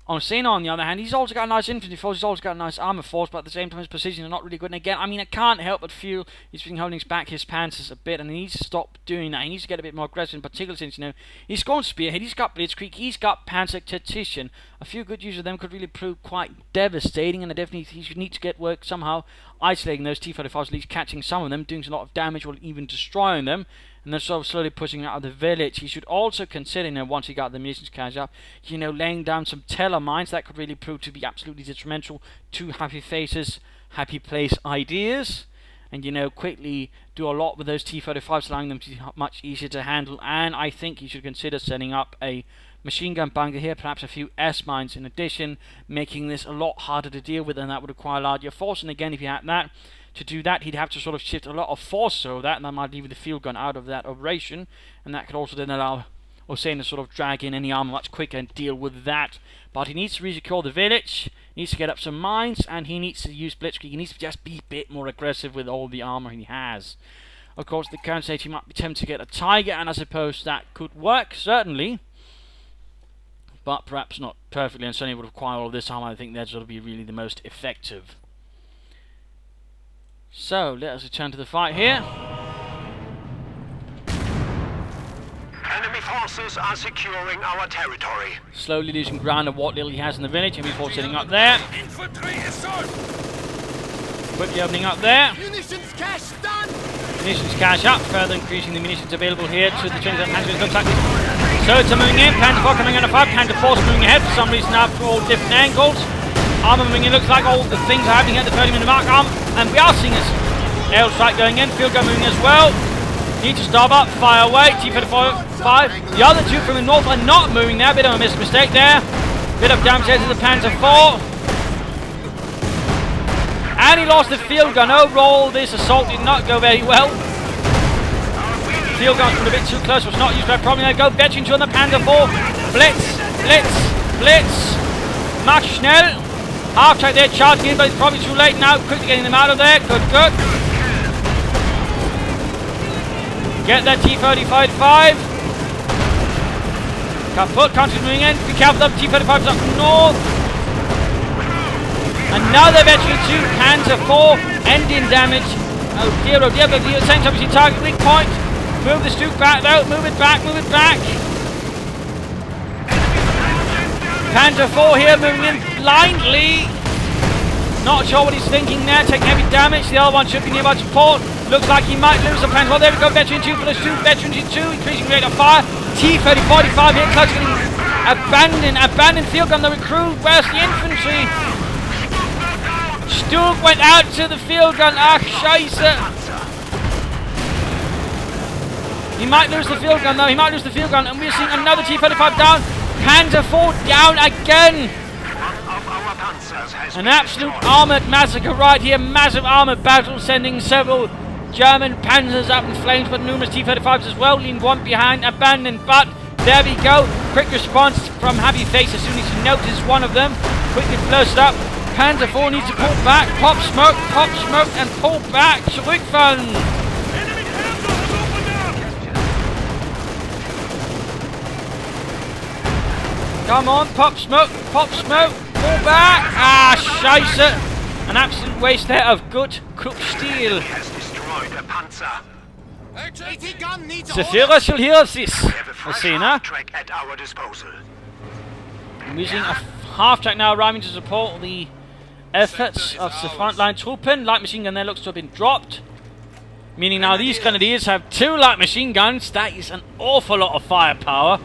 Ozena, on the other hand, he's also got a nice infantry force, he's also got a nice armor force, but at the same time his precision is not really good. And again, I mean, I can't help but feel he's been holding back his panzers a bit, and he needs to stop doing that. He needs to get a bit more aggressive, in particular since, you know, he's got Spearhead, he's got Blitzkrieg, he's got Panzer Tactician. A few good use of them could really prove quite devastating, and definitely he should need to get work somehow isolating those T-35s, at least catching some of them, doing a lot of damage, or even destroying them, and then sort of slowly pushing out of the village. He should also consider, you know, once he got the munitions cache up, you know, laying down some teller mines. That could really prove to be absolutely detrimental to HappyPhace's HappyPlace ideas. And, you know, quickly do a lot with those T-35s, allowing them to be much easier to handle. And I think he should consider setting up a machine gun bunker here, perhaps a few S-mines in addition, making this a lot harder to deal with, and that would require larger force. And again, if you had that, to do that, he'd have to sort of shift a lot of force over that, and that might leave the field gun out of that operation, and that could also then allow Ozena to sort of drag in any armor much quicker and deal with that. But he needs to re-secure the village, he needs to get up some mines, and he needs to use Blitzkrieg. He needs to just be a bit more aggressive with all the armor he has. Of course, the current stage he might be tempted to get a Tiger, and I suppose that could work, certainly, but perhaps not perfectly, and certainly would require all of this armor. I think that'd sort of be really the most effective. So, let us return to the fight here. Enemy forces are securing our territory. Slowly losing ground of what little he has in the village, and before sitting up there. Infantry assault! Quickly opening up there. Munitions cache done! Munitions cache up, further increasing the munitions available here to the 27 Panzers. Looks like so it's moving in. Panzer IV coming on a 5. Panzer IV's moving ahead for some reason now from all different angles. Armor moving in. Looks like all the things are happening at the 30-minute mark. And we are seeing this air strike going in. Field gun moving as well. Need to stop up. Fire away. T-35. The other two from the north are not moving there. Bit of a mistake there. Bit of damage there to the Panzer IV. And he lost the field gun. Overall, this assault did not go very well. Field gun's been a bit too close, was not used very properly. They go Betching on the Panzer IV. Blitz, blitz, blitz. Mach schnell. Half track there, charging in, but it's probably too late now. Quickly getting them out of there. Good, good. Get that T-35-5. Kaput, country's moving in. Be careful of T-35's up north. Another veteran 2, Panzer IV, ending damage. Oh dear, but at the same time, you see target weak point. Move the Duke back though, move it back, move it back. Panzer IV here, moving in blindly. Not sure what he's thinking there, taking heavy damage. The other one should be nearby support. Looks like he might lose the Panzer IV. There we go, veteran 2 for the 2, veteran 2, increasing rate of fire. T-30-45 here, close getting Abandon field gun, the recruit. Where's the infantry? Stug went out to the field gun. Ach, Scheiße. He might lose the field gun though, he might lose the field gun, and we're seeing another T-35 down. Panzer IV down again. An absolute armoured massacre right here, massive armoured battle, sending several German panzers up in flames, but numerous T-35s as well, leaving one behind, abandoned, but there we go. Quick response from HappyPhace as soon as he notices one of them. Quickly blows it up. Panzer IV needs to pull back, pop smoke, and pull back. Zurückfallen. Come on, pop smoke, pull back! Ah, Scheiße! An absolute waste there of good cooked steel. The Führer shall hear of this. Ozena. I'm using a half-track now arriving to support the efforts of the frontline Truppen. Light machine gun there looks to have been dropped. Meaning now these grenadiers have 2 light machine guns. That is an awful lot of firepower.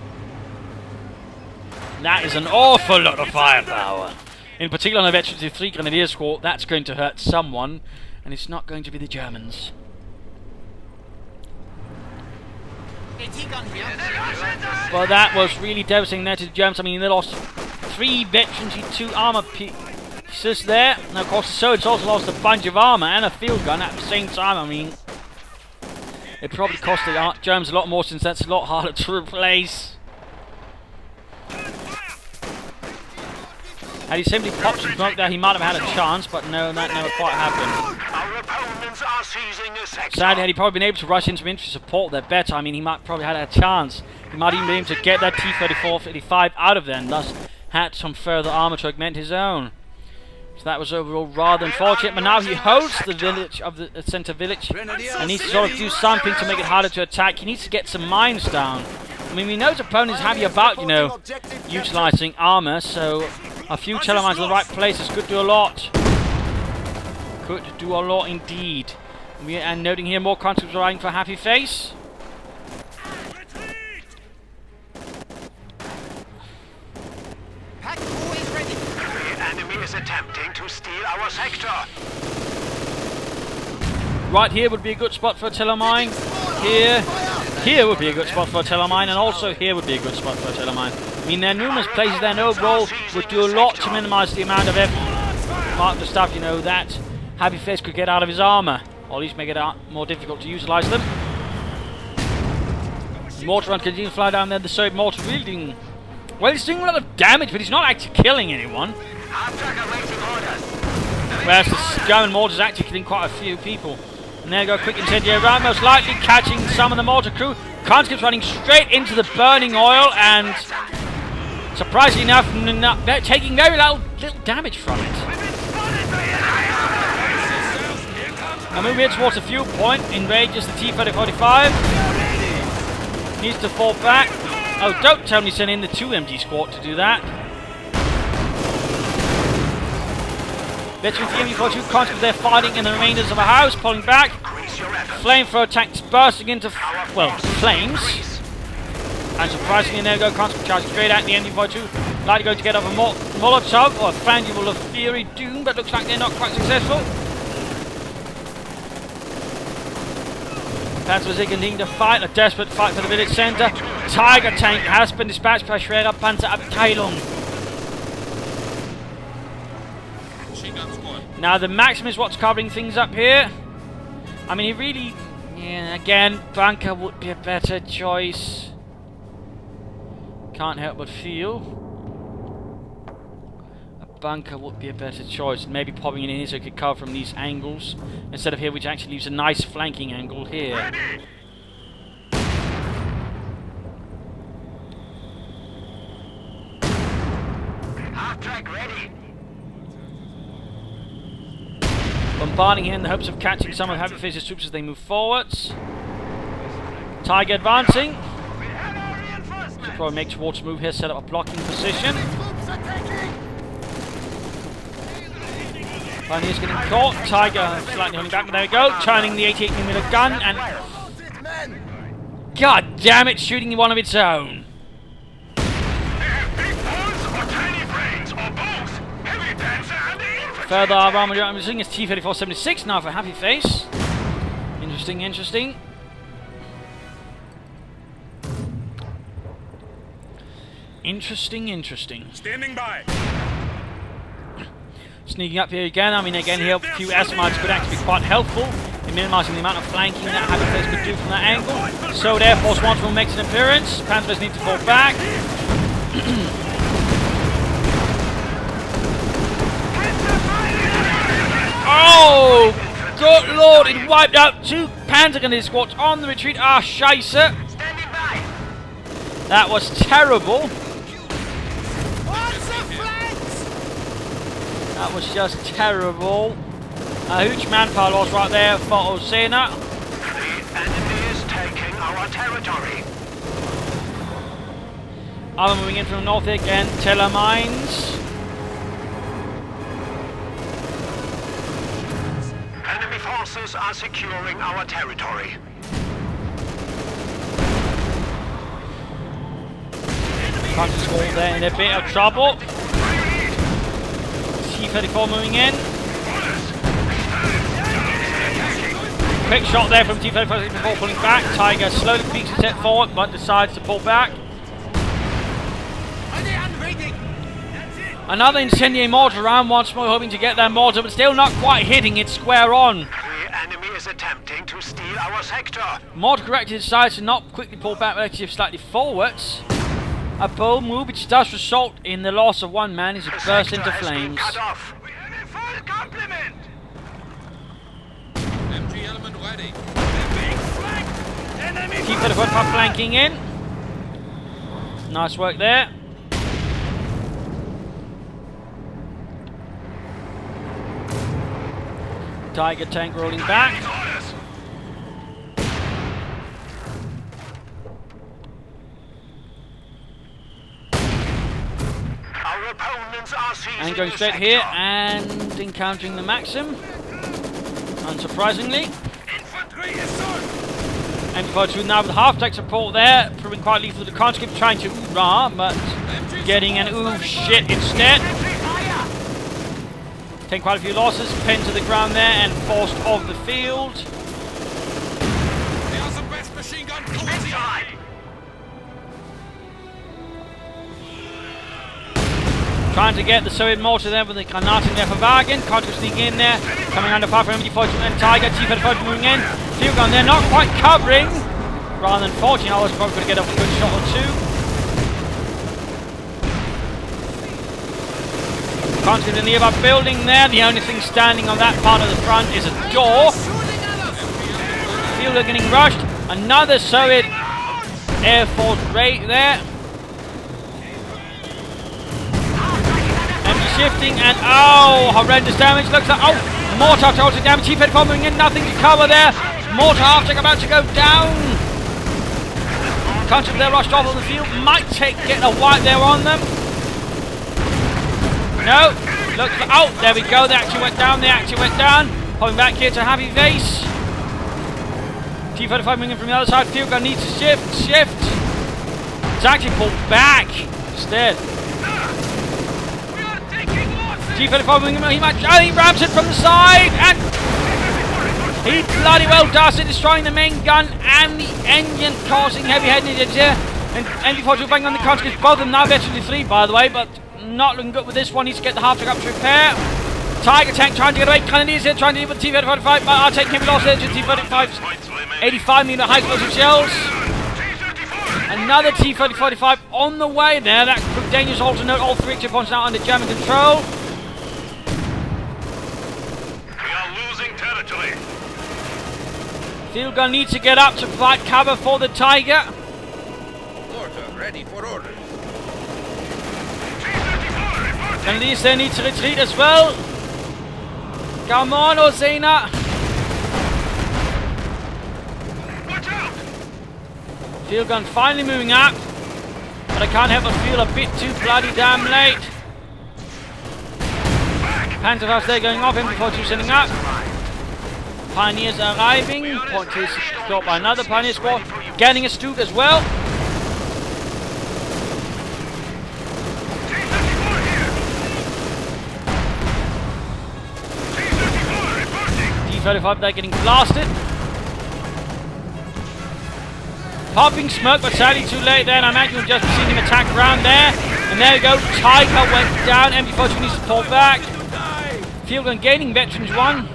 That is an awful lot of firepower. In particular on a Veteran 3 Grenadier Squad, that's going to hurt someone, and it's not going to be the Germans. Well, that was really devastating there to the Germans. I mean, they lost 3 Veteran 2 armor pieces there, and of course the Soviets also lost a bunch of armor and a field gun at the same time. I mean, it probably cost the Germans a lot more since that's a lot harder to replace. Had he simply popped some smoke there, he might have had a chance, but no, that never quite happened. Sadly, had he probably been able to rush into infantry support there better, I mean, he might probably had a chance. He might even be able to get that T-34-55 out of there, and thus had some further armour to augment his own. So that was overall rather unfortunate, but now he holds the village of the centre village, and needs to sort of do something to make it harder to attack. He needs to get some mines down. I mean, we know his opponent is happy about, you know, utilising armour, so a few cello mines in the right places could do a lot. Could do a lot indeed. And noting here more conscripts arriving for HappyPhace. The enemy is attempting to steal our sector. Right here would be a good spot for a cello mine. Here would be a good spot for a cello mine, and also here would be a good spot for a cello mine. I mean, there are numerous places there, and overall would do a lot to minimise the amount of the stuff, you know, that HappyPhace could get out of his armour, or at least make it more difficult to utilise them. The mortar run continues to fly down there. The Soviet mortar really doing, well, he's doing a lot of damage, but he's not actually killing anyone. Whereas the German mortar is actually killing quite a few people. And there you go, quick incendiary round, most likely catching some of the mortar crew. Conscripts running straight into the burning oil, and surprisingly enough, they're taking very little damage from it. Now moving here towards the fuel point, enrages the T-3045. Needs to fall back. Oh, don't tell me send in the 2 MG squad to do that. Veteran for MG42 conscripts there fighting in the remainders of a house, pulling back. Flamethrower tanks bursting into, well, flames. And surprisingly, there we go, conscript charging straight at the MG42. Likely going to get off a Molotov or a Frangible of Fury Doom, but looks like they're not quite successful. Panzer II continuing to fight, a desperate fight for the village centre. Tiger tank has been dispatched by Schwerer Panzerabteilung. Now the Maxim is what's covering things up here. I mean, he really, yeah, again, bunker would be a better choice. Can't help but feel a bunker would be a better choice. Maybe popping in here so it could cover from these angles instead of here, which actually leaves a nice flanking angle here. Half-track ready. Bombarding here in the hopes of catching some of HappyPhace's troops as they move forwards. Tiger advancing. Should probably make towards move here, set up a blocking position. Pioneer's getting caught. Tiger slightly holding back, but there we go. Turning the 88mm gun and, god damn it, shooting one of its own. Further armor, I'm assuming it's T-3476 now for HappyPhace. Interesting, interesting. Interesting. Standing by. Sneaking up here again. I mean, again, here a few S-mites could actually be quite helpful in minimising the amount of flanking that HappyPhace could do from that angle. So the Air Force once more makes an appearance. Panthers need to fall back. Oh, good lord, it wiped out 2 Panzer squads on the retreat. Ah, scheisse. That was terrible. That was just terrible. A huge manpower loss right there for Ozena. The enemy is taking our territory. I'm moving in from the north again. Teller mines. Enemy forces are securing our territory. Country's all there in a bit of trouble. T-34 moving in. Quick shot there from T-34 before pulling back. Tiger slowly peeks a step forward but decides to pull back. Another incendiary mortar round, once more hoping to get that mortar, but still not quite hitting it square on. The enemy is attempting to steal our sector. Mortar corrector decides to not quickly pull back, but actually slightly forwards. A bold move which does result in the loss of 1 man as it bursts into flames. Cut off. Full complement. MG element ready. T-34 flanking in. Nice work there. Tiger tank rolling back. Our opponents are seizing And going the straight sector. here and encountering the Maxim. Unsurprisingly. Infantry assault. MP42 now with half-tech support there, proving quite lethal to the conscript, trying to ooh-rah, but getting an ooh shit instead. Take quite a few losses, pinned to the ground there and forced off the field. They are the best machine gun Inside. Trying to get the Soviet mortar there with the Granate in there for Wagen. Conscript sneaking in there, coming under fire from MD42 and Tiger. T-34 moving in. Field gun there, not quite covering. Rather than 14, I was probably going to get off a good shot or 2. Conscript in the nearby building there. The only thing standing on that part of the front is a door. Field are getting rushed. Another Soviet Air Force raid there. Empty shifting and oh, horrendous damage. Looks like mortar total damage. T-34 moving in, nothing to cover there. Mortar half-tech about to go down. Conscript there rushed off on the field. Might get a wipe there on them. No, looks like, oh, there we go, they actually went down, Pulling back here to HappyPhace. T-35 moving from the other side, field gun needs to shift. It's actually pulled back instead. T-35 moving, he rams it from the side, and he bloody well does it, destroying the main gun and the engine, causing heavy headed here. And MD42 banging on the conscripts, both of them now veteran 3 by the way, but not looking good with this one. Needs to get the half-track up to repair. Tiger tank trying to get away. Canadians here trying to deal with T-35, but are taking heavy loss there to T-35's 85mm high explosive shells. Another T-35 on the way there. That could dangerous also note. All 3 points now under German control. We are losing territory. Field gun needs to get up to provide cover for the Tiger. Mortar ready for order. Canadians there need to retreat as well. Come on, Ozena. Watch out! Field gun finally moving up, but I can't help but feel a bit too bloody damn late. Panzerfaust there going off, MD42 sending up. Pioneers arriving. Point is got by another Pioneer squad. Getting a Stuke as well. T-35 there getting blasted. Popping smoke, but sadly too late there. And I imagine we've just seen him attack around there. And there we go. Tiger went down. MG42 needs to fall back. Field gun gaining veterans 1.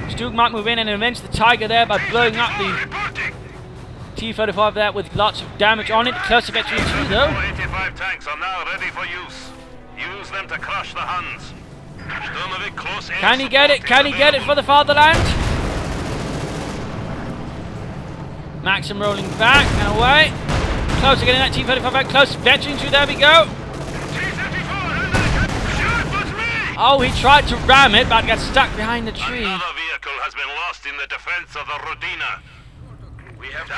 Stu might move in and avenge the Tiger there by blowing up the T-35 there with lots of damage on it. Close to veteran 2 though. 85 tanks are now ready for use. Use them to crush the Huns. Can he get it? Can he get it for the fatherland? Maxim rolling back and away. Close to getting that T-35 back. Close to veteran 2. There we go. Oh, he tried to ram it, but got stuck behind the tree. Another vehicle has been lost in the defense of the Rodina. We have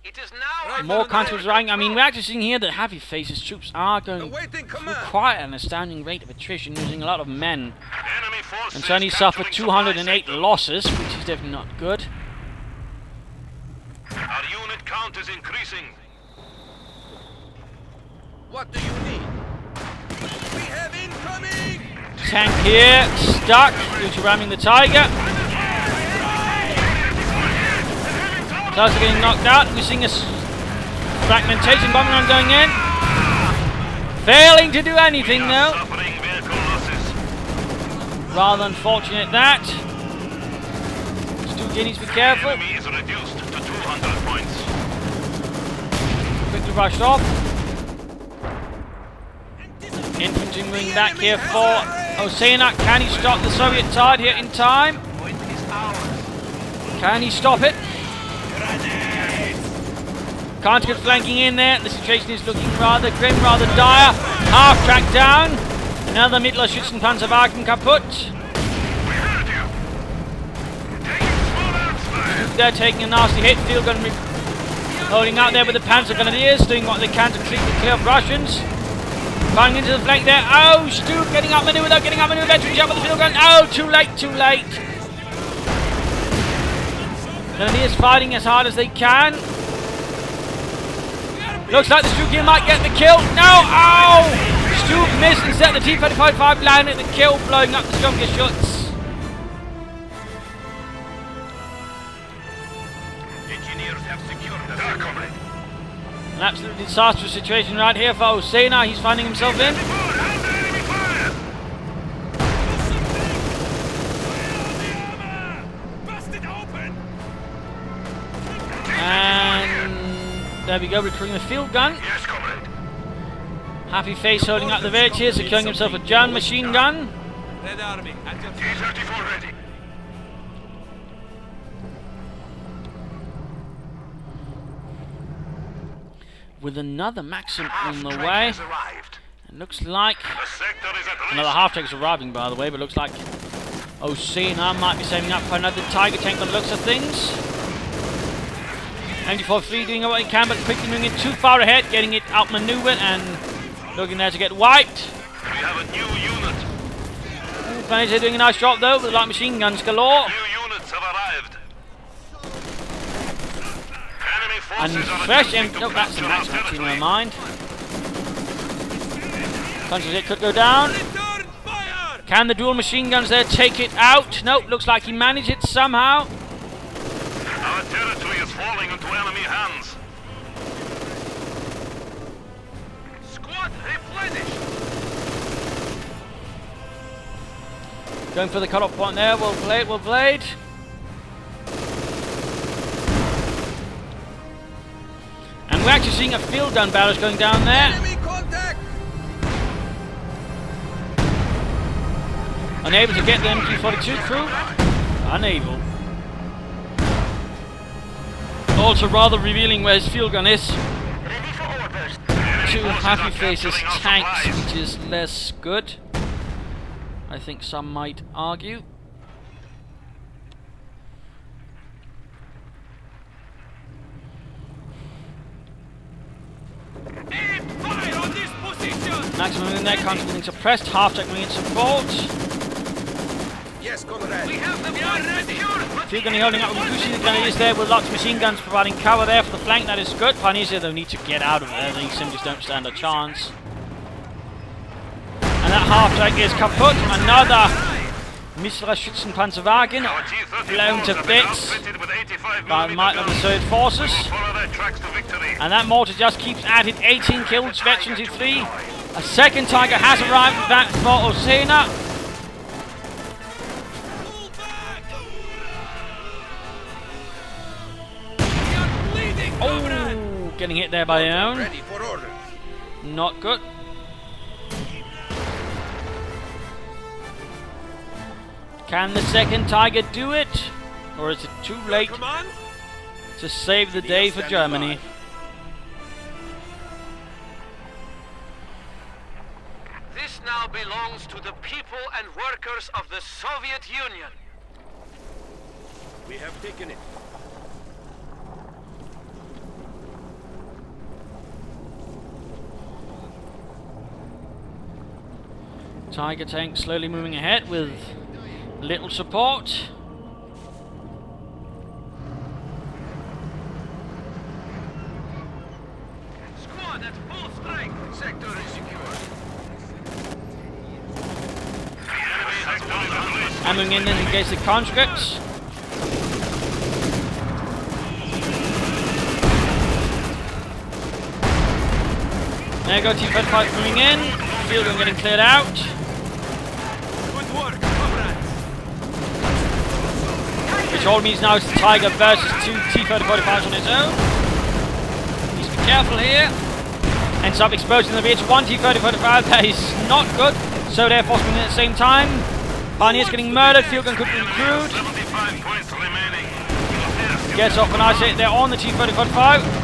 It is now. More countries running. I mean, we're actually seeing here that HappyPhace's troops are going through quite an astounding rate of attrition, losing a lot of men. enemy forces. And so he suffered 208 losses, which is definitely not good. Our unit count is increasing. What do you need? We have incoming! Tank here, stuck due to ramming the Tiger. Close to getting knocked out. We're seeing a fragmentation bomb run going in. Failing to do anything though. Suffering vehicle losses. Rather unfortunate that. Stu needs to be careful. Enemy is reduced to 200 points. Quickly rushed off. Infantry moving back here for Ozena. Can he stop the Soviet tide here in time? Can he stop it? Can't get flanking in there. The situation is looking rather grim, rather dire. Half track down. Another Mittler Schützenpanzerwagen kaputt. They're taking a nasty hit. Field gun holding out there with the Panzer Grenadiers, doing what they can to clear of Russians. Firing into the flank there. Oh, Stu getting up maneuver without getting up maneuver. Veteran jump with the field gun. Oh, too late, too late. Grenadiers fighting as hard as they can. Looks like the Stu kill might get the kill. No! Oh! Stu missed instead. The T-35 landed the kill, blowing up the strongest shots. Engineers have secured the comrade. An absolutely disastrous situation right here for Ozena. He's finding himself in. And there we go, recruiting the field gun. Yes, comrade. HappyPhace holding up the village here, securing himself a German machine gun. Red Army, at your T-34 ready. With another Maxim on the Half-track way. has arrived. It looks like The sector is at another risk. half-track is arriving, by the way, but looks like Ozena might be saving up for another Tiger tank by the looks of things. MG43 doing what he can, but quickly moving it too far ahead, getting it outmaneuvered and looking there to get wiped. We have a new unit. They're doing a nice job though, with light machine guns galore. New units have arrived. Enemy And forces are fresh attempting to no, that's the capture Max our actually, territory. never mind. Countries it could go down. return fire! Can the dual machine guns there take it out? Nope, looks like he managed it somehow. Our territory is falling into enemy hands. Squad replenished. Going for the cut-off point there, well played, well played. And we're actually seeing a field gun barrage going down there. Enemy contact! Unable to get the MG42 crew. Unable. Also rather revealing where his field gun is. Ready for orders. Two HappyPhace's tanks, which is less good. I think some might argue. Aim fire on this position! Maximum in there, counter getting suppressed, half-track moving in support. Yes, comrade. We have them ready. Field gun holding up with Gucci, the Grenadiers there with lots of machine guns providing cover there for the flank, that is good. Pioneers here though need to get out of there, they simply don't stand a chance. And that half-track is kaput, another Missiler Schützenpanzerwagen Our T-34 blown to have been bits outfitted with 85 by the might of the guns. Third Forces. Follow their tracks to victory. And that mortar just keeps adding 18 kills, veterans in 3. A second Tiger has arrived with that for Ozena. Oh, getting hit there by the own. Ready for orders. Not good. Can the second Tiger do it? Or is it too late Come on. to save the day for Germany? This now belongs to the people and workers of the Soviet Union. We have taken it. Tiger tank slowly moving ahead with little support. Squad at full strength. Sector is secure. And moving in against the conscripts. There you go, T-35 moving in. Field gun getting cleared out. Good work, comrades. Which all means now it's the Tiger versus 2 T-35s on his own. Needs to be careful here. Ends up exposing the rear to 1 T-35. That is not good. So they're forcing in at the same time. Pioneer's getting murdered. Field gun could be crude. 75 points remaining. Gets off a nice hit there on the T-35.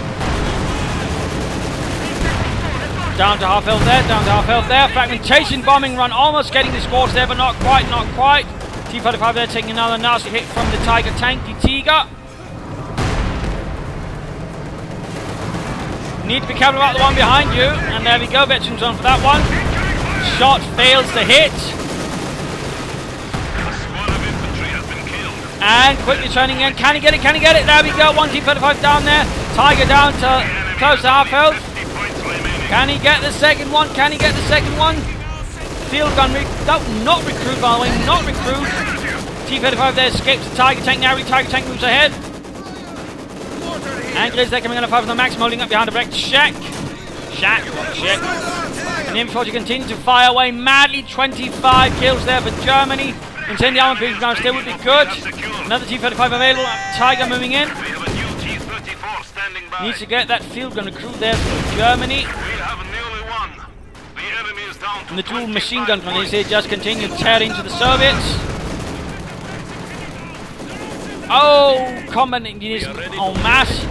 Down to half health there, down to half health there. Fragmentation bombing run, almost getting the scores there, but not quite, not quite. T-35 there taking another nasty hit from the Tiger tank, the Tiger. Need to be careful about the one behind you, and there we go, veterans on for that one. Shot fails to hit. A squad of infantry has been killed. And quickly turning in, can he get it, can he get it? There we go, 1 T-35 down there. Tiger down to close to half health. 50 points remaining. Can he get the second one? Can he get the second one? Field gun, not recruit by the way, not recruit. T-35 there escapes the Tiger tank now. The Tiger tank moves ahead. Anglers there coming on a 5 on the max, holding up behind the wrecked shack. Shack. And the infantry continue to fire away madly. 25 kills there for Germany. Incendiary armor being ground still would be good. Another T-35 available. Tiger moving in. We have a new T-34 standing by. Needs to get that field gun recruit there for Germany. We have nearly won. The enemy is down to And the dual 25 machine gun grenades here just continue to tear into the Soviets. Oh, combat engineers en masse.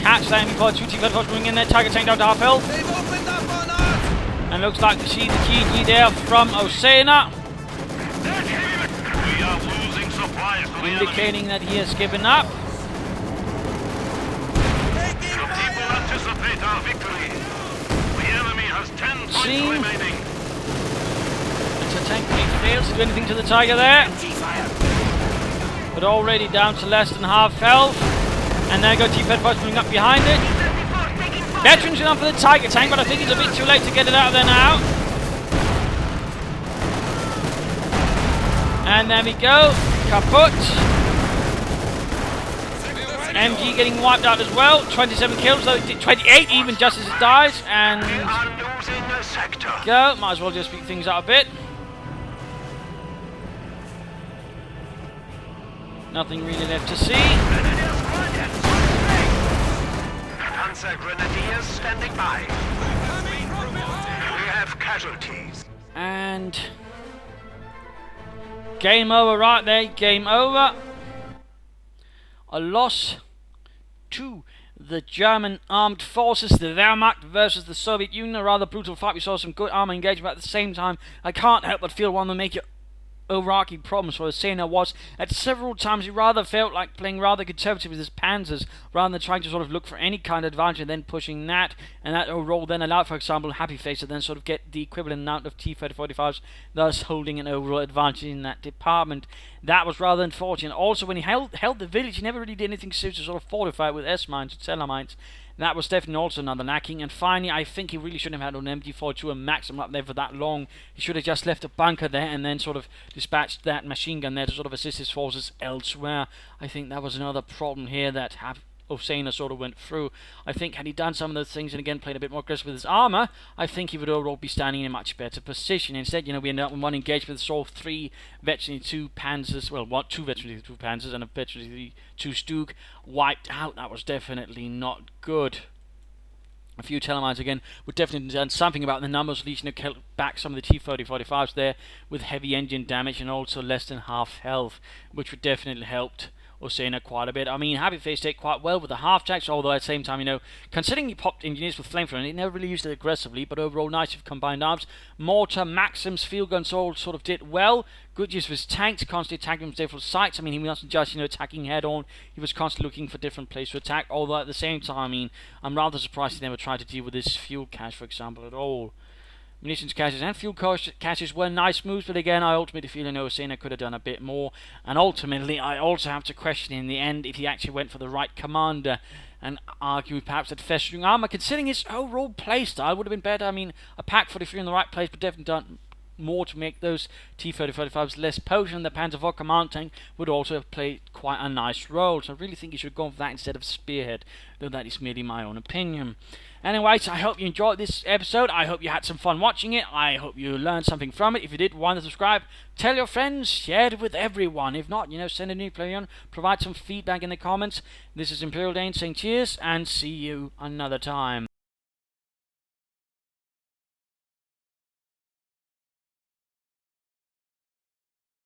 Catch that before 2 T-35 moving in there. Tiger tank down to half health. They've opened up on us. And looks like to see the GG there from Ozena, We are losing supplies to the enemy. indicating that he has given up. The people anticipate our victory. The enemy has 10 points remaining. So tank fails to do anything to the Tiger there. But already down to less than half health. And there go T-35 moving up behind it. Veterans enough for the Tiger tank, but I think it's a bit too late to get it out of there now. And there we go. Kaput. MG getting wiped out as well. 27 kills, though 28 even just as it dies. And We are losing a sector. go. Might as well just speed things out a bit. Nothing really left to see. Panzer Grenadiers standing by. We have casualties. And game over right there. Game over. A loss to the German armed forces, the Wehrmacht versus the Soviet Union. A rather brutal fight. We saw some good armor engagement, but at the same time, I can't help but feel one of the major overarching problems for Ozena was at several times he rather felt like playing rather conservative with his panzers rather than trying to sort of look for any kind of advantage and then pushing that, and that overall then allowed, for example, HappyPhace to then sort of get the equivalent amount of T-3045s, thus holding an overall advantage in that department. That was rather unfortunate. Also, when he held the village, he never really did anything serious to sort of fortify it with S-mines and cellar mines. That was definitely also another lacking. And finally, I think he really shouldn't have had an MG42 and Maxim up there for that long. He should have just left a bunker there and then sort of dispatched that machine gun there to sort of assist his forces elsewhere. I think that was another problem here that Ozena sort of went through. I think had he done some of those things and again played a bit more aggressive with his armor, I think he would overall be standing in a much better position. Instead, you know, we ended up in one engagement with sort of 3 veteran 2 Panzers, well, 2 veteran 2 Panzers and a veteran 2 Stug wiped out. That was definitely not good. A few Telemines again would definitely have done something about the numbers, at least, you know, kept back some of the T-30-45s there with heavy engine damage and also less than half health, which would definitely helped Ozena quite a bit. I mean, HappyPhace did quite well with the half-jacks, although at the same time, you know, considering he popped engineers with flamethrower, and he never really used it aggressively, but overall nice with combined arms. Mortar, Maxims, field guns all sort of did well. Good use of his tanks, constantly attacking from different sites. I mean, he wasn't just, you know, attacking head-on, he was constantly looking for different places to attack, although at the same time, I mean, I'm rather surprised he never tried to deal with his fuel cache, for example, at all. Munitions caches and fuel caches were nice moves, but again, I ultimately feel Ozena could have done a bit more. And ultimately, I also have to question in the end if he actually went for the right commander and argue perhaps that festering armor, considering his overall playstyle, would have been better. I mean, a Pack 43 in the right place, but definitely done more to make those T-30-45s less potent. The Panzer IV command tank would also have played quite a nice role, so I really think you should have gone for that instead of Spearhead, though that is merely my own opinion. Anyways, I hope you enjoyed this episode. I hope you had some fun watching it. I hope you learned something from it. If you did, why not subscribe? Tell your friends, share it with everyone. If not, you know, send a new player on, provide some feedback in the comments. This is Imperial Dane saying cheers, and see you another time.